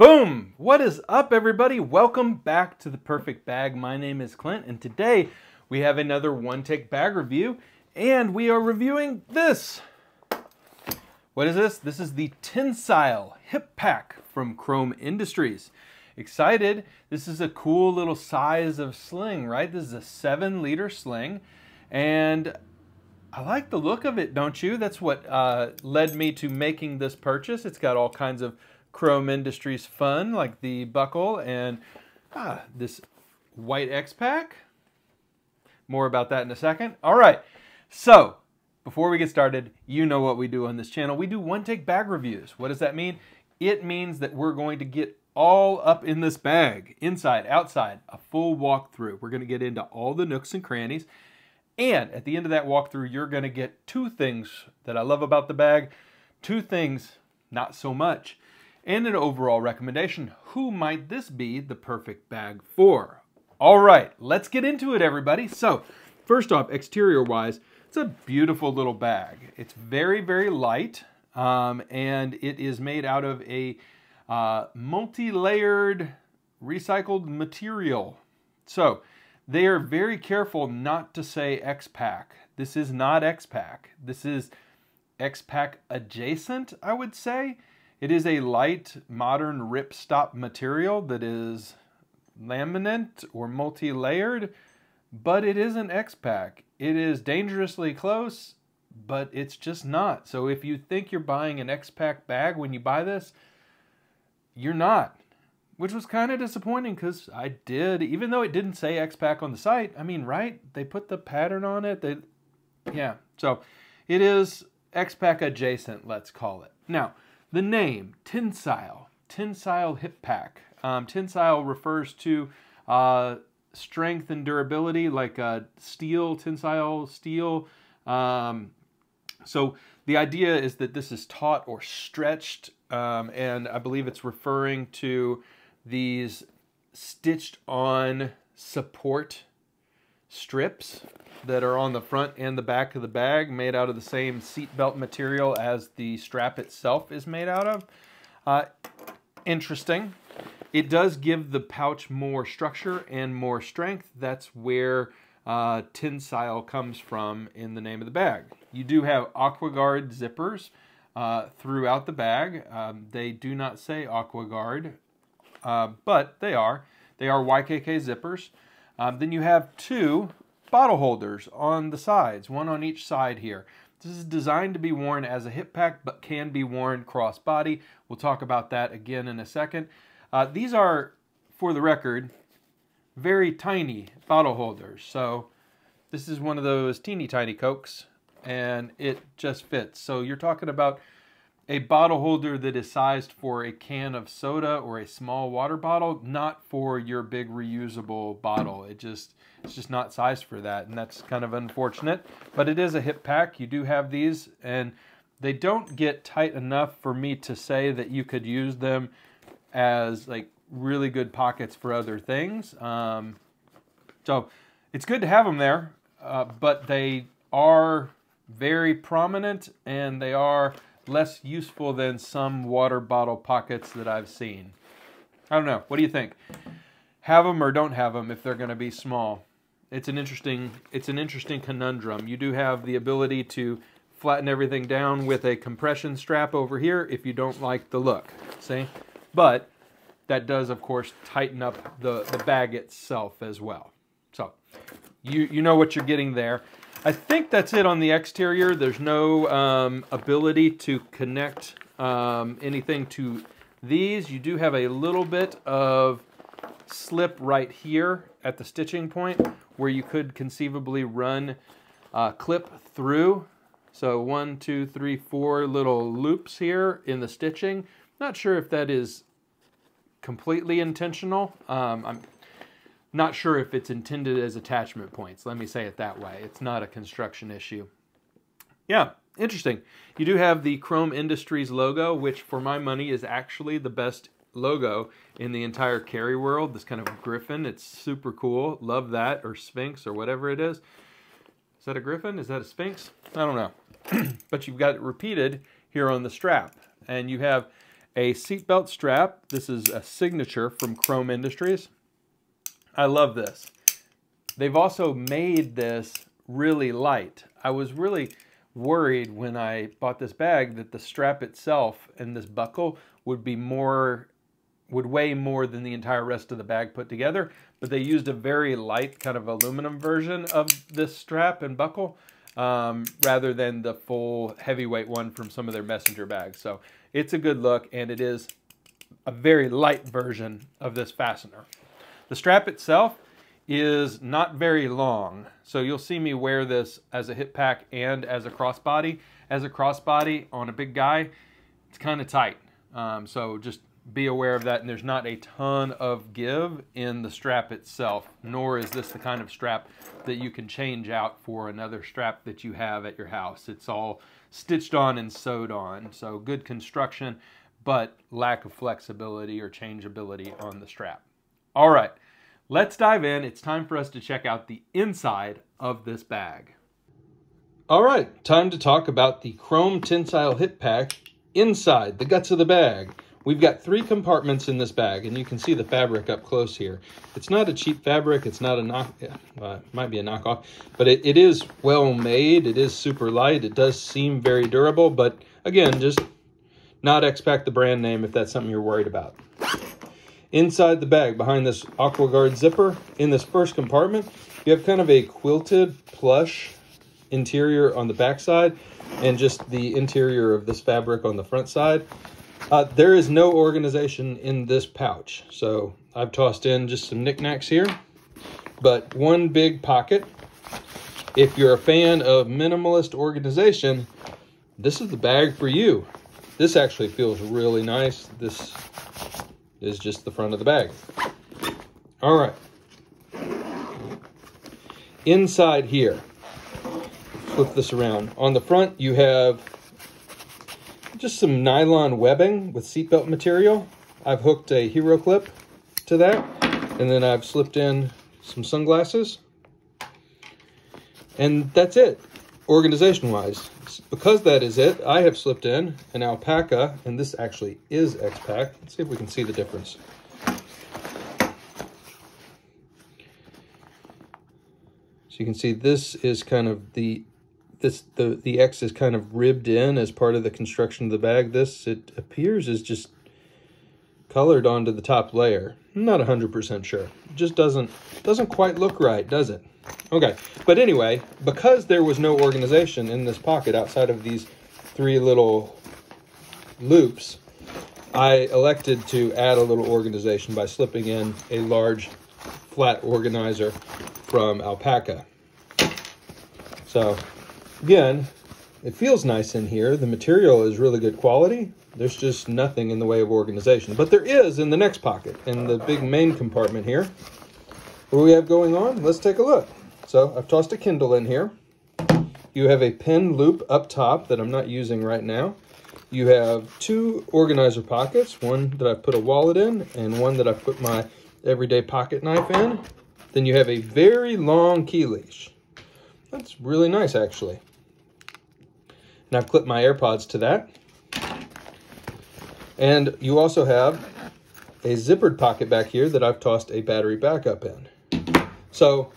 Boom! What is up, everybody? Welcome back to The Perfect Bag. My name is Clint, and today we have another one-take bag review, and we are reviewing this. What is this? This is the Tensile Hip Pack from Chrome Industries. Excited. This is a cool little size of sling, right? This is a 7-liter sling, and I like the look of it, don't you? That's what led me to making this purchase. It's got all kinds of Chrome Industries fun, like the buckle and this white X-Pack. More about that in a second. All right, so before we get started, you know what we do on this channel. We do one-take bag reviews. What does that mean? It means that we're going to get all up in this bag, inside, outside, a full walkthrough. We're going to get into all the nooks and crannies. And at the end of that walkthrough, you're going to get two things that I love about the bag, two things not so much, and an overall recommendation. Who might this be the perfect bag for? All right, let's get into it, everybody. So first off, exterior-wise, it's a beautiful little bag. It's very, very light, and it is made out of a multi-layered recycled material. So they are very careful not to say X-Pack. This is not X-Pack. This is X-Pack adjacent, I would say. It is a light, modern ripstop material that is laminate or multi-layered, but it isn't X-Pack. It is dangerously close, but it's just not. So if you think you're buying an X-Pack bag when you buy this, you're not. Which was kind of disappointing because I did, even though it didn't say X-Pack on the site. I mean, right? They put the pattern on it. Yeah, so it is X-Pack adjacent, let's call it. Now, the name, Tensile Hip Pack. Tensile refers to strength and durability, like steel, tensile steel. So the idea is that this is taut or stretched, and I believe it's referring to these stitched on support strips that are on the front and the back of the bag, made out of the same seatbelt material as the strap itself is made out of. Interesting. It does give the pouch more structure and more strength. That's where Tensile comes from in the name of the bag. You do have AquaGuard zippers throughout the bag. They do not say AquaGuard, but they are. They are YKK zippers. Then you have two bottle holders on the sides, one on each side here. This is designed to be worn as a hip pack, but can be worn cross-body. We'll talk about that again in a second. These are, for the record, very tiny bottle holders. So this is one of those teeny tiny Cokes, and it just fits. So you're talking about a bottle holder that is sized for a can of soda or a small water bottle, not for your big reusable bottle. It's just not sized for that, and that's kind of unfortunate. But it is a hip pack. You do have these, and they don't get tight enough for me to say that you could use them as like really good pockets for other things. So it's good to have them there, but they are very prominent, and they are less useful than some water bottle pockets that I've seen. I don't know. What do you think? Have them or don't have them if they're going to be small. It's an interesting conundrum. You do have the ability to flatten everything down with a compression strap over here if you don't like the look. See? But that does, of course, tighten up the bag itself as well. So you know what you're getting there. I think that's it on the exterior. There's no ability to connect anything to these. You do have a little bit of slip right here at the stitching point where you could conceivably run a clip through. So 1, 2, 3, 4 little loops here in the stitching. Not sure if that is completely intentional. I'm not sure if it's intended as attachment points. Let me say it that way. It's not a construction issue. Yeah, interesting. You do have the Chrome Industries logo, which for my money is actually the best logo in the entire carry world. This kind of griffin. It's super cool. Love that. Or sphinx or whatever it is. Is that a griffin? Is that a sphinx? I don't know. But you've got it repeated here on the strap. And you have a seatbelt strap. This is a signature from Chrome Industries. I love this. They've also made this really light. I was really worried when I bought this bag that the strap itself and this buckle would weigh more than the entire rest of the bag put together, but they used a very light kind of aluminum version of this strap and buckle rather than the full heavyweight one from some of their messenger bags. So it's a good look, and it is a very light version of this fastener. The strap itself is not very long, so you'll see me wear this as a hip pack and as a crossbody. As a crossbody on a big guy, it's kind of tight, so just be aware of that. And there's not a ton of give in the strap itself, nor is this the kind of strap that you can change out for another strap that you have at your house. It's all stitched on and sewed on, so good construction, but lack of flexibility or changeability on the strap. All right, let's dive in. It's time for us to check out the inside of this bag. All right, time to talk about the Chrome Tensile Hip Pack inside, the guts of the bag. We've got 3 compartments in this bag, and you can see the fabric up close here. It's not a cheap fabric. It's not a it might be a knockoff, but it is well made. It is super light. It does seem very durable, but again, just not X-Pac the brand name if that's something you're worried about. Inside the bag, behind this AquaGuard zipper, in this first compartment, you have kind of a quilted plush interior on the back side, and just the interior of this fabric on the front side. There is no organization in this pouch, so I've tossed in just some knickknacks here, but one big pocket. If you're a fan of minimalist organization, this is the bag for you. This actually feels really nice. This is just the front of the bag. All right. Inside here, flip this around. On the front, you have just some nylon webbing with seatbelt material. I've hooked a hero clip to that, and then I've slipped in some sunglasses. And that's it, organization-wise. Because that is it, I have slipped in an alpaca, and this actually is X-Pac. Let's see if we can see the difference. So you can see this is kind of the X is kind of ribbed in as part of the construction of the bag. This, it appears, is just colored onto the top layer. I'm not 100% sure. It just doesn't quite look right, does it? Okay, but anyway, because there was no organization in this pocket outside of these 3 little loops, I elected to add a little organization by slipping in a large flat organizer from Alpaca. So again, it feels nice in here. The material is really good quality. There's just nothing in the way of organization. But there is in the next pocket, in the big main compartment here. What do we have going on? Let's take a look. So I've tossed a Kindle in here. You have a pen loop up top that I'm not using right now. You have 2 organizer pockets, one that I've put a wallet in and one that I've put my everyday pocket knife in. Then you have a very long key leash. That's really nice, actually. And I've clipped my AirPods to that. And you also have a zippered pocket back here that I've tossed a battery backup in. So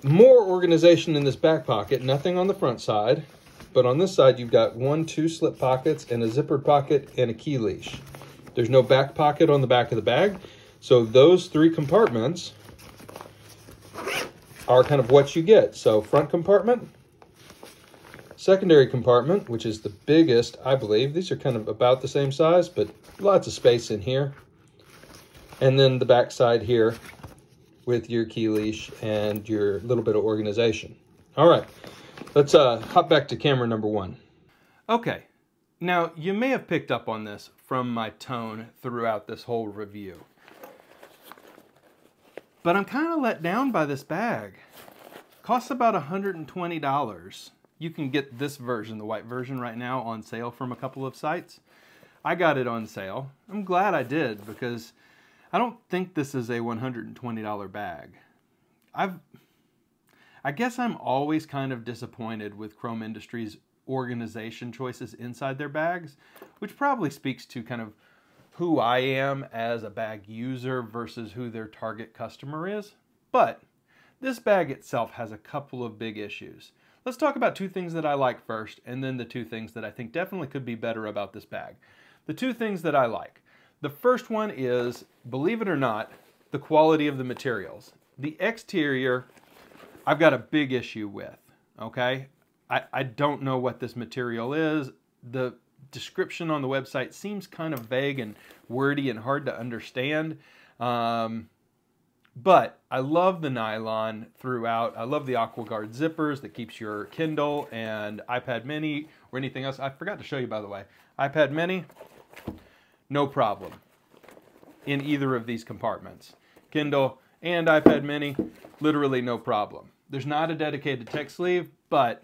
more organization in this back pocket, nothing on the front side, but on this side you've got 1, 2 slip pockets and a zippered pocket and a key leash. There's no back pocket on the back of the bag, so those 3 compartments are kind of what you get. So front compartment, secondary compartment, which is the biggest, I believe. These are kind of about the same size, but lots of space in here. And then the back side here with your key leash and your little bit of organization. All right, let's hop back to camera number 1. Okay, now you may have picked up on this from my tone throughout this whole review, but I'm kind of let down by this bag. Costs about $120. You can get this version, the white version, right now on sale from a couple of sites. I got it on sale. I'm glad I did, because I don't think this is a $120 bag. I guess I'm always kind of disappointed with Chrome Industries' organization choices inside their bags, which probably speaks to kind of who I am as a bag user versus who their target customer is. But this bag itself has a couple of big issues. Let's talk about two things that I like first, and then the two things that I think definitely could be better about this bag. The two things that I like. The first one is, believe it or not, the quality of the materials. The exterior, I've got a big issue with, okay? I don't know what this material is. The description on the website seems kind of vague and wordy and hard to understand. But I love the nylon throughout. I love the AquaGuard zippers that keeps your Kindle and iPad mini or anything else. I forgot to show you, by the way. iPad mini, no problem in either of these compartments. Kindle and iPad mini, literally no problem. There's not a dedicated tech sleeve, but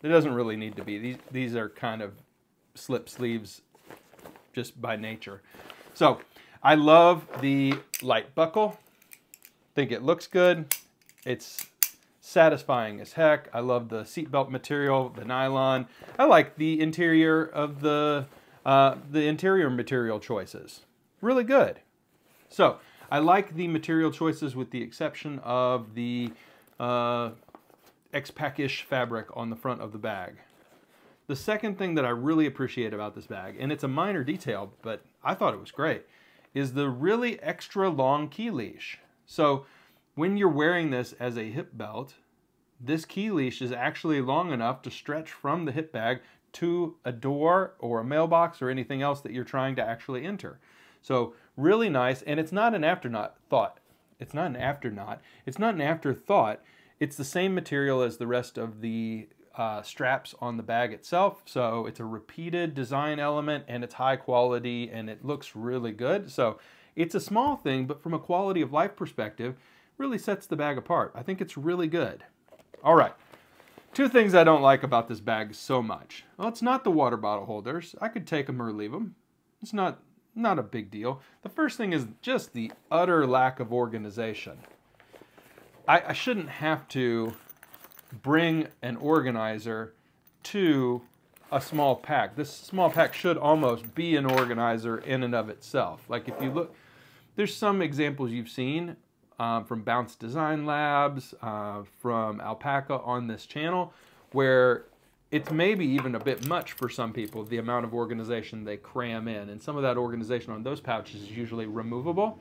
it doesn't really need to be. These are kind of slip sleeves just by nature. So I love the light buckle. Think it looks good. It's satisfying as heck. I love the seatbelt material, the nylon. I like the interior of the interior material choices. Really good. So I like the material choices with the exception of the X-Pack-ish fabric on the front of the bag. The second thing that I really appreciate about this bag, and it's a minor detail, but I thought it was great, is the really extra long key leash. So when you're wearing this as a hip belt, this key leash is actually long enough to stretch from the hip bag to a door or a mailbox or anything else that you're trying to actually enter. So really nice, and it's not an afterthought. It's not an afterthought. It's the same material as the rest of the straps on the bag itself. So it's a repeated design element, and it's high quality, and it looks really good. So it's a small thing, but from a quality of life perspective, really sets the bag apart. I think it's really good. All right, two things I don't like about this bag so much. Well, it's not the water bottle holders. I could take them or leave them. It's not a big deal. The first thing is just the utter lack of organization. I shouldn't have to bring an organizer to a small pack. This small pack should almost be an organizer in and of itself. Like if you look, there's some examples you've seen from Bounce Design Labs, from Alpaca on this channel, where it's maybe even a bit much for some people, the amount of organization they cram in. And some of that organization on those pouches is usually removable.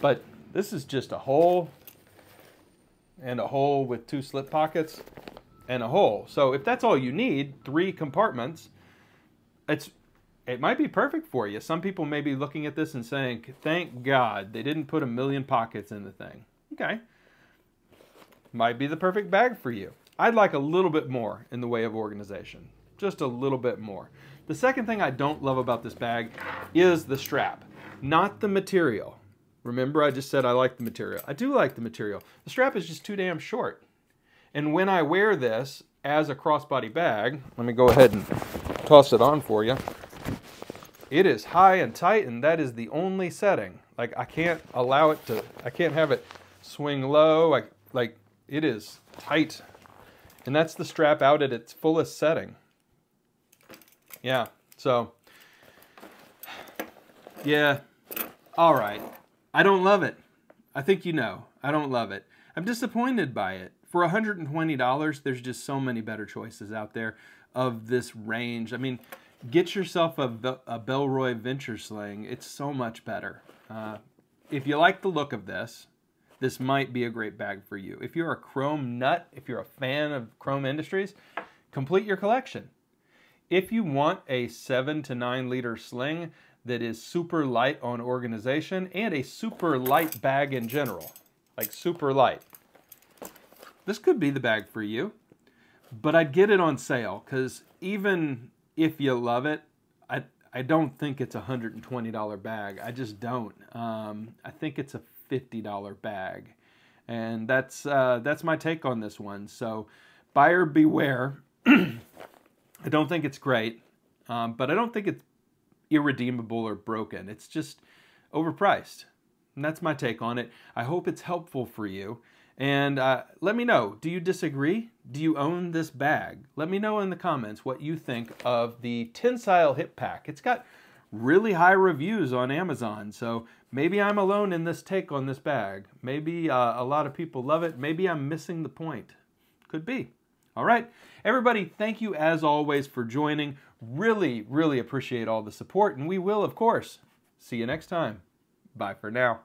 But this is just a hole and a hole with two slip pockets and a hole. So if that's all you need, 3 compartments, it might be perfect for you. Some people may be looking at this and saying, thank God they didn't put 1,000,000 pockets in the thing. Okay. Might be the perfect bag for you. I'd like a little bit more in the way of organization. Just a little bit more. The second thing I don't love about this bag is the strap, not the material. Remember, I just said I like the material. I do like the material. The strap is just too damn short. And when I wear this as a crossbody bag, let me go ahead and toss it on for you. It is high and tight, and that is the only setting. Like, I can't allow it to, I can't have it swing low. It is tight. And that's the strap out at its fullest setting. Yeah, so, yeah, all right. I don't love it. I think you know. I don't love it. I'm disappointed by it. For $120, there's just so many better choices out there of this range. I mean, get yourself a Bellroy Venture Sling. It's so much better. If you like the look of this, this might be a great bag for you. If you're a chrome nut, if you're a fan of Chrome Industries, complete your collection. If you want a 7 to 9 liter sling that is super light on organization and a super light bag in general, like super light, this could be the bag for you. But I'd get it on sale, because even if you love it, I don't think it's a $120 bag. I just don't. I think it's a $50 bag, and that's my take on this one. So buyer beware. I don't think it's great, but I don't think it's irredeemable or broken. It's just overpriced, and that's my take on it. I hope it's helpful for you. And let me know, do you disagree? Do you own this bag? Let me know in the comments what you think of the Tensile hip pack. It's got really high reviews on Amazon. So maybe I'm alone in this take on this bag. Maybe a lot of people love it. Maybe I'm missing the point. Could be. All right, everybody, thank you as always for joining. Really, really appreciate all the support, and we will, of course, see you next time. Bye for now.